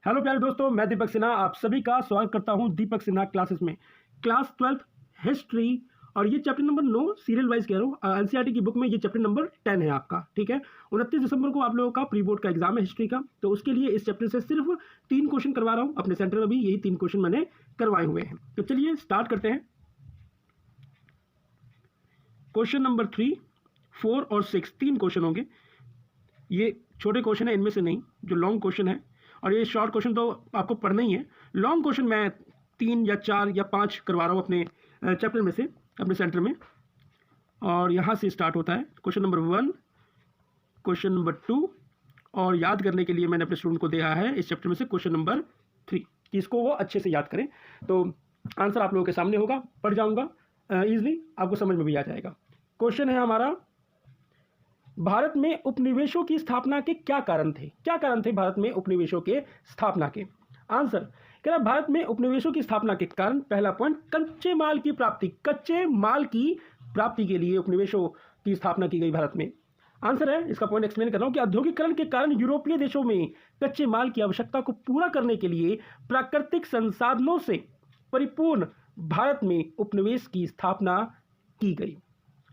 Hello प्यारे दोस्तों, मैं दीपक सिन्हा आप सभी का स्वागत करता हूं दीपक सिन्हा क्लासेस में। क्लास 12th हिस्ट्री और ये चैप्टर नंबर 9 सीरियल वाइज कह रहा हूँ। एनसीईआरटी की बुक में ये चैप्टर नंबर 10 है आपका। ठीक है, 29 दिसंबर को आप लोगों का प्री बोर्ड का एग्जाम है हिस्ट्री का, तो उसके लिए इस चैप्टर से सिर्फ 3 क्वेश्चन करवा रहा हूँ। अपने सेंटर में भी यही 3 क्वेश्चन मैंने करवाए हुए हैं। तो चलिए स्टार्ट करते हैं। क्वेश्चन नंबर 3, 4 और 6 3 क्वेश्चन होंगे। ये छोटे क्वेश्चन है, इनमें से नहीं, जो लॉन्ग क्वेश्चन है। और ये शॉर्ट क्वेश्चन तो आपको पढ़ना ही है। लॉन्ग क्वेश्चन मैं 3 या 4 या 5 करवा रहा हूँ अपने चैप्टर में से, अपने सेंटर में। और यहाँ से स्टार्ट होता है क्वेश्चन नंबर 1, क्वेश्चन नंबर 2, और याद करने के लिए मैंने अपने स्टूडेंट को दिया है इस चैप्टर में से क्वेश्चन नंबर 3 कि इसको वो अच्छे से याद करें। तो आंसर आप लोगों के सामने होगा, पढ़ जाऊँगा ईजिली, आपको समझ में भी आ जाएगा। क्वेश्चन है हमारा, भारत में उपनिवेशों की स्थापना के क्या कारण थे? क्या कारण थे भारत में उपनिवेशों के स्थापना के? आंसर कह रहा भारत में उपनिवेशों की स्थापना के कारण, पहला पॉइंट, कच्चे माल की प्राप्ति। कच्चे माल की प्राप्ति के लिए उपनिवेशों की स्थापना की गई भारत में। आंसर है, इसका पॉइंट एक्सप्लेन कर रहा हूं कि औद्योगिकरण के कारण यूरोपीय देशों में कच्चे माल की आवश्यकता को पूरा करने के लिए प्राकृतिक संसाधनों से परिपूर्ण भारत में उपनिवेश की स्थापना की गई।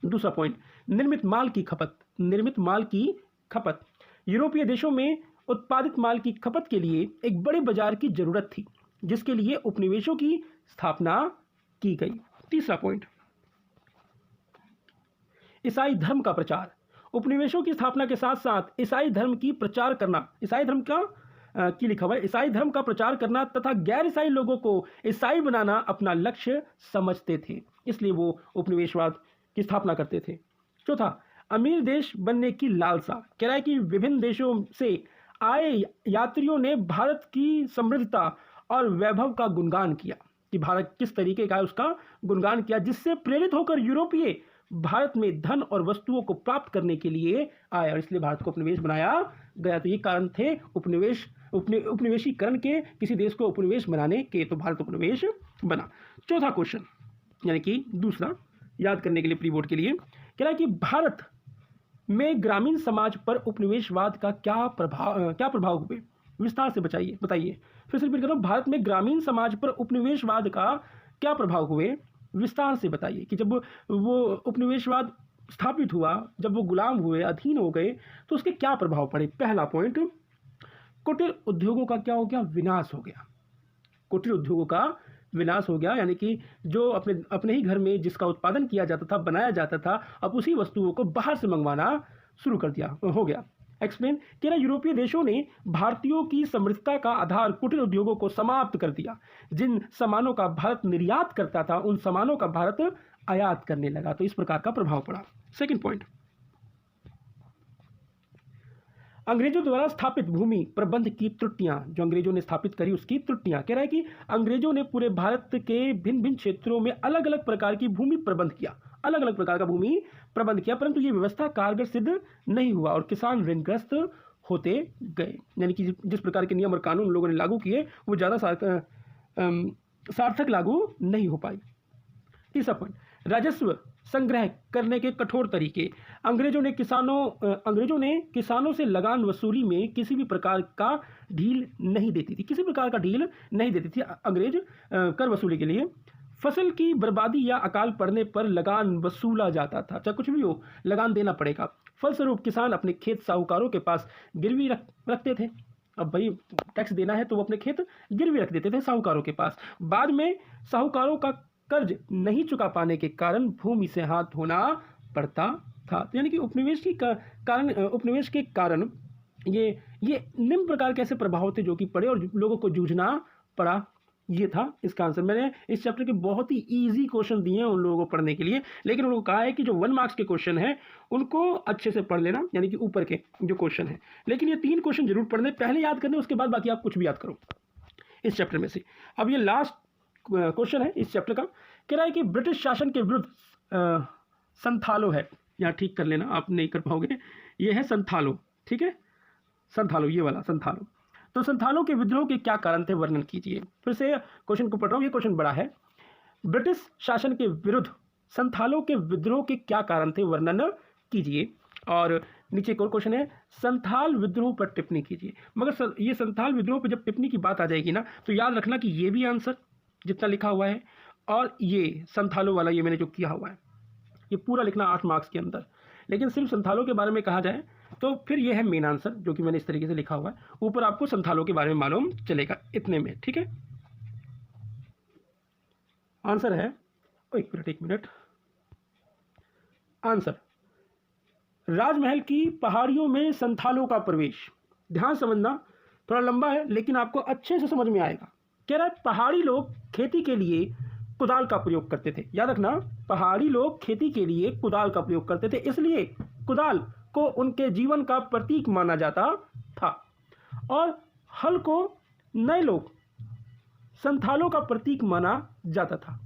दूसरा पॉइंट, निर्मित माल की खपत। निर्मित माल की खपत, यूरोपीय देशों में उत्पादित माल की खपत के लिए एक बड़े बाजार की जरूरत थी, जिसके लिए उपनिवेशों की स्थापना की गई। तीसरा पॉइंट, ईसाई धर्म का प्रचार। उपनिवेशों की स्थापना के साथ साथ ईसाई धर्म की प्रचार करना, ईसाई धर्म का की लिखा हुआ है, ईसाई धर्म का प्रचार करना तथा गैर ईसाई लोगों को ईसाई बनाना अपना लक्ष्य समझते थे, इसलिए वो उपनिवेशवाद की स्थापना करते थे। चौथा, अमीर देश बनने की लालसा। कह रहा है कि विभिन्न देशों से आए यात्रियों ने भारत की समृद्धता और वैभव का गुणगान किया, कि भारत किस तरीके का है उसका गुणगान किया, जिससे प्रेरित होकर यूरोपीय भारत में धन और वस्तुओं को प्राप्त करने के लिए आए, और इसलिए भारत को उपनिवेश बनाया गया। तो ये कारण थे उपनिवेशीकरण के, किसी देश को उपनिवेश बनाने के, तो भारत उपनिवेश बना। चौथा क्वेश्चन यानी कि दूसरा, याद करने के लिए प्री बोर्ड के लिए, कह रहा है कि भारत में ग्रामीण समाज पर उपनिवेशवाद का क्या प्रभाव हुए? विस्तार से बताइए। फिर से रिपीट कर रहा हूं, भारत में ग्रामीण समाज पर उपनिवेशवाद का क्या प्रभाव हुए? विस्तार से बताइए कि जब वो उपनिवेशवाद स्थापित हुआ, जब वो गुलाम हुए, अधीन हो गए, तो उसके क्या प्रभाव पड़े? पहला पॉइंट, कुटीर उद्योगों का क्या हो गया? विनाश हो गया। कुटीर उद्योगों का विनाश हो गया, यानी कि जो अपने ही घर में जिसका उत्पादन किया जाता था, बनाया जाता था, अब उसी वस्तुओं को बाहर से मंगवाना शुरू कर दिया हो गया। एक्सप्लेन, कि ना यूरोपीय देशों ने भारतीयों की समृद्धता का आधार कुटीर उद्योगों को समाप्त कर दिया। जिन सामानों का भारत निर्यात करता था, उन सामानों का भारत आयात करने लगा, तो इस प्रकार का प्रभाव पड़ा। सेकेंड पॉइंट, अंग्रेजों द्वारा स्थापित भूमि प्रबंध की त्रुटियां। जो अंग्रेजों ने स्थापित करी उसकी त्रुटियां। कह रहा है कि अंग्रेजों ने पूरे भारत के भिन्न भिन्न क्षेत्रों में अलग अलग प्रकार की भूमि प्रबंध किया, अलग अलग प्रकार का भूमि प्रबंध किया, परंतु ये व्यवस्था कारगर सिद्ध नहीं हुआ और किसान ऋणग्रस्त होते गए। यानी कि जिस प्रकार के नियम और कानून लोगों ने लागू किए, वो ज़्यादा सार्थक लागू नहीं हो पाई। तीसरा पॉइंट, राजस्व संग्रह करने के कठोर तरीके। अंग्रेजों ने किसानों से लगान वसूली में किसी भी प्रकार का ढील नहीं देती थी, किसी प्रकार का ढील नहीं देती थी अंग्रेज कर वसूली के लिए। फसल की बर्बादी या अकाल पड़ने पर लगान वसूला जाता था, चाहे कुछ भी हो लगान देना पड़ेगा। फलस्वरूप किसान अपने खेत साहूकारों के पास गिरवी रखते थे। अब भाई टैक्स देना है तो वो अपने खेत गिरवी रख देते थे साहूकारों के पास। बाद में साहूकारों का कर्ज नहीं चुका पाने के कारण भूमि से हाथ धोना पड़ता था। तो यानी कि उपनिवेश के कारण ये निम्न प्रकार के ऐसे प्रभाव थे जो कि पड़े और लोगों को जूझना पड़ा। ये था इसका आंसर। मैंने इस चैप्टर के बहुत ही इजी क्वेश्चन दिए हैं उन लोगों को पढ़ने के लिए, लेकिन उनको कहा है कि जो 1 मार्क्स के क्वेश्चन हैं उनको अच्छे से पढ़ लेना, यानी कि ऊपर के जो क्वेश्चन हैं। लेकिन ये 3 क्वेश्चन जरूर पढ़ने, पहले याद करने, उसके बाद बाकी आप कुछ भी याद करो इस चैप्टर में से। अब ये लास्ट क्वेश्चन है इस चैप्टर का। कह रहा है कि ब्रिटिश शासन के विरुद्ध संथालो है, यहाँ ठीक कर लेना, आप नहीं कर पाओगे, ये है संथालो, ठीक है, संथालो, ये वाला संथालो। तो संथालों के विद्रोह के क्या कारण थे, वर्णन कीजिए। फिर से क्वेश्चन को पढ़ रहा हूँ, ये क्वेश्चन बड़ा है। ब्रिटिश शासन के विरुद्ध संथालों के विद्रोह के क्या कारण थे, वर्णन कीजिए। और नीचे एक और क्वेश्चन है, संथाल विद्रोह पर टिप्पणी कीजिए। मगर ये संथाल विद्रोह पर जब टिप्पणी की बात आ जाएगी ना, तो याद रखना कि ये भी आंसर जितना लिखा हुआ है और ये संथालों वाला ये मैंने जो किया हुआ है, ये पूरा लिखना 8 मार्क्स के अंदर। लेकिन सिर्फ संथालों के बारे में कहा जाए तो फिर ये है मेन आंसर, जो कि मैंने इस तरीके से लिखा हुआ है। ऊपर आपको संथालों के बारे में मालूम चलेगा इतने में, ठीक है। आंसर है, एक मिनट, आंसर राजमहल की पहाड़ियों में संथालों का प्रवेश। ध्यान समझना, थोड़ा लंबा है लेकिन आपको अच्छे से समझ में आएगा। कह रहा है पहाड़ी लोग खेती के लिए कुदाल का प्रयोग करते थे। याद रखना, पहाड़ी लोग खेती के लिए कुदाल का प्रयोग करते थे, इसलिए कुदाल को उनके जीवन का प्रतीक माना जाता था और हल को नए लोग संथालों का प्रतीक माना जाता था।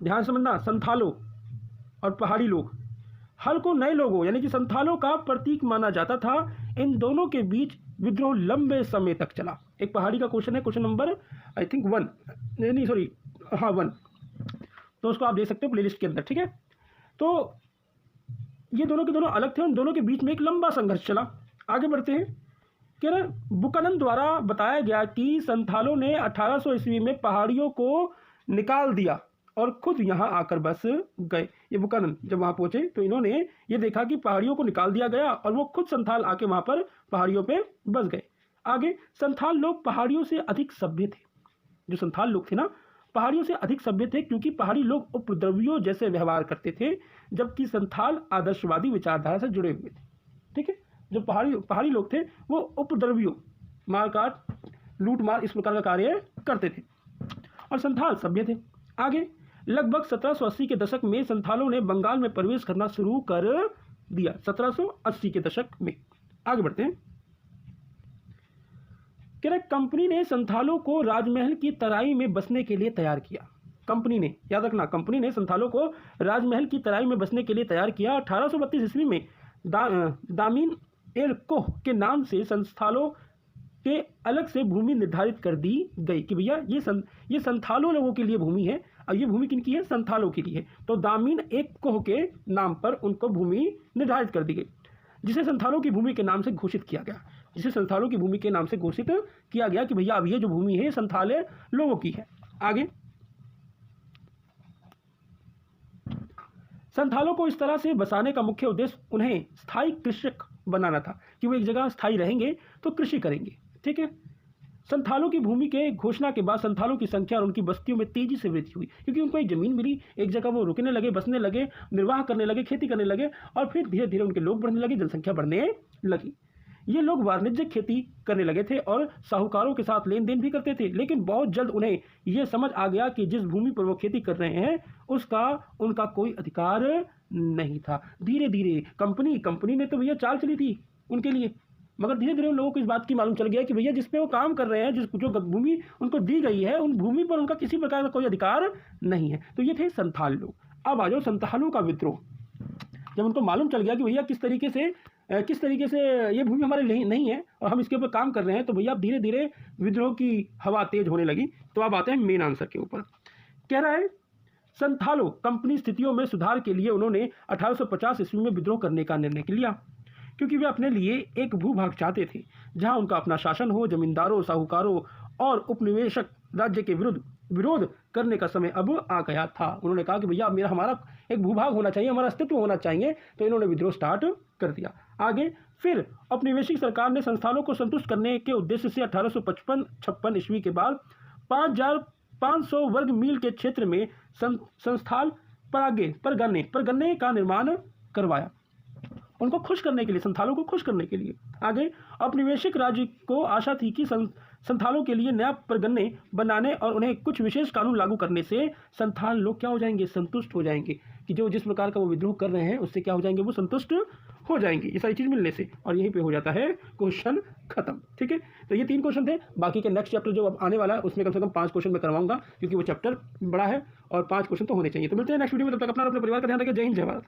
ध्यान समझना, संथालों और पहाड़ी लोग, हल को नए लोगों यानी कि संथालों का प्रतीक माना जाता था। इन दोनों के बीच विद्रोह लंबे समय तक चला। एक पहाड़ी का क्वेश्चन है, क्वेश्चन नंबर आई थिंक 1, नहीं सॉरी, हाँ 1, तो उसको आप देख सकते हो प्लेलिस्ट के अंदर, ठीक है। तो ये दोनों के दोनों अलग थे, उन दोनों के बीच में एक लंबा संघर्ष चला। आगे बढ़ते हैं। कह रहे बुकानन द्वारा बताया गया कि संथालों ने 1800 ईस्वी में पहाड़ियों को निकाल दिया और खुद यहाँ आकर बस गए। ये बुकानन जब वहाँ पहुँचे तो इन्होंने ये देखा कि पहाड़ियों को निकाल दिया गया और वो खुद संथाल आके वहाँ पर पहाड़ियों पे बस गए। आगे, संथाल लोग पहाड़ियों से अधिक सभ्य थे। जो संथाल लोग थे ना, पहाड़ियों से अधिक सभ्य थे क्योंकि पहाड़ी लोग उपद्रवियों जैसे व्यवहार करते थे, जबकि संथाल आदर्शवादी विचारधारा से जुड़े हुए थे, ठीक है। जो पहाड़ी लोग थे वो उपद्रवियों, मारकाट, लूट मार, इस प्रकार का कार्य करते थे और संथाल सभ्य थे। आगे, लगभग 1780 के दशक में संथालों ने बंगाल में प्रवेश करना शुरू कर दिया। 1780 के दशक में। आगे बढ़ते हैं। कह रहे कंपनी ने संथालों को राजमहल की तराई में बसने के लिए तैयार किया। कंपनी ने, याद रखना, कंपनी ने संथालों को राजमहल की तराई में बसने के लिए तैयार किया। 1832 ईस्वी में दामिन एल कोह के नाम से संथालों के अलग से भूमि निर्धारित कर दी गई कि भैया ये संथालों लोगों के लिए भूमि है और ये भूमि किनकी है? संथालों के लिए। तो दामिन एक कोह के नाम पर उनको भूमि निर्धारित कर दी गई, जिसे संथालों की भूमि के नाम से घोषित किया गया। जिसे संथालों की भूमि के नाम से घोषित किया गया कि भैया अब ये जो भूमि है संथाले लोगों की है। आगे, संथालों को इस तरह से बसाने का मुख्य उद्देश्य उन्हें स्थायी कृषक बनाना था कि वो एक जगह स्थायी रहेंगे तो कृषि करेंगे, ठीक है। संथालों की भूमि के घोषणा के बाद संथालों की संख्या और उनकी बस्तियों में तेजी से वृद्धि हुई, क्योंकि उनको एक जमीन मिली, एक जगह वो रुकने लगे, बसने लगे, निर्वाह करने लगे, खेती करने लगे और फिर धीरे धीरे उनके लोग बढ़ने लगे, जनसंख्या बढ़ने लगी। ये लोग वाणिज्यिक खेती करने लगे थे और साहूकारों के साथ लेन देन भी करते थे, लेकिन बहुत जल्द उन्हें यह समझ आ गया कि जिस भूमि पर वो खेती कर रहे हैं उसका उनका कोई अधिकार नहीं था। धीरे धीरे कंपनी ने तो भैया चाल चली थी उनके लिए, मगर धीरे धीरे उन लोगों को इस बात की मालूम चल गया कि भैया जिस पे वो काम कर रहे हैं, जो भूमि उनको दी गई है, उन भूमि पर उनका किसी प्रकार का कोई अधिकार नहीं है। तो ये थे संथाल लोग। अब आ जाओ संथालों का विद्रोह। जब उनको मालूम चल गया कि भैया किस तरीके से ये भूमि हमारे लिए नहीं है और हम इसके ऊपर काम कर रहे हैं, तो भैया अब धीरे धीरे विद्रोह की हवा तेज होने लगी। तो अब आते हैं मेन आंसर के ऊपर। कह रहा है संथालों कंपनी स्थितियों में सुधार के लिए उन्होंने 1850 ईस्वी में विद्रोह करने का निर्णय लिया, क्योंकि वे अपने लिए एक भूभाग चाहते थे जहां उनका अपना शासन हो। जमींदारों, साहूकारों और उपनिवेशक राज्य के विरोध करने का समय अब आ गया था। उन्होंने कहा कि भैया हमारा एक भूभाग होना चाहिए, हमारा अस्तित्व होना चाहिए। तो इन्होंने विद्रोह स्टार्ट कर दिया। आगे, फिर औपनिवेशिक सरकार ने संस्थानों को संतुष्ट करने के उद्देश्य से 1855 ईस्वी के बाद 5500 वर्ग मील के क्षेत्र में संस्थाल परगने का निर्माण करवाया, उनको खुश करने के लिए, संथालों को खुश करने के लिए। आगे, औपनिवेशिक राज्य को आशा थी कि संथालों के लिए नया परगने बनाने और उन्हें कुछ विशेष कानून लागू करने से संथाल लोग क्या हो जाएंगे? संतुष्ट हो जाएंगे कि जो जिस प्रकार का वो विद्रोह कर रहे हैं उससे क्या हो जाएंगे? वो संतुष्ट हो जाएंगे, ये सारी चीज़ मिलने से। और यहीं पे हो जाता है क्वेश्चन खत्म, ठीक है। तो ये 3 क्वेश्चन थे। बाकी के नेक्स्ट चैप्टर जो अब आने वाला है उसमें कम से कम 5 क्वेश्चन मैं करवाऊंगा, क्योंकि वो चैप्टर बड़ा है और 5 क्वेश्चन तो होने चाहिए। तो मिलते हैं नेक्स्ट वीडियो में, तब तक अपना और अपने परिवार का ध्यान रखें। जय हिंद, जय भारत।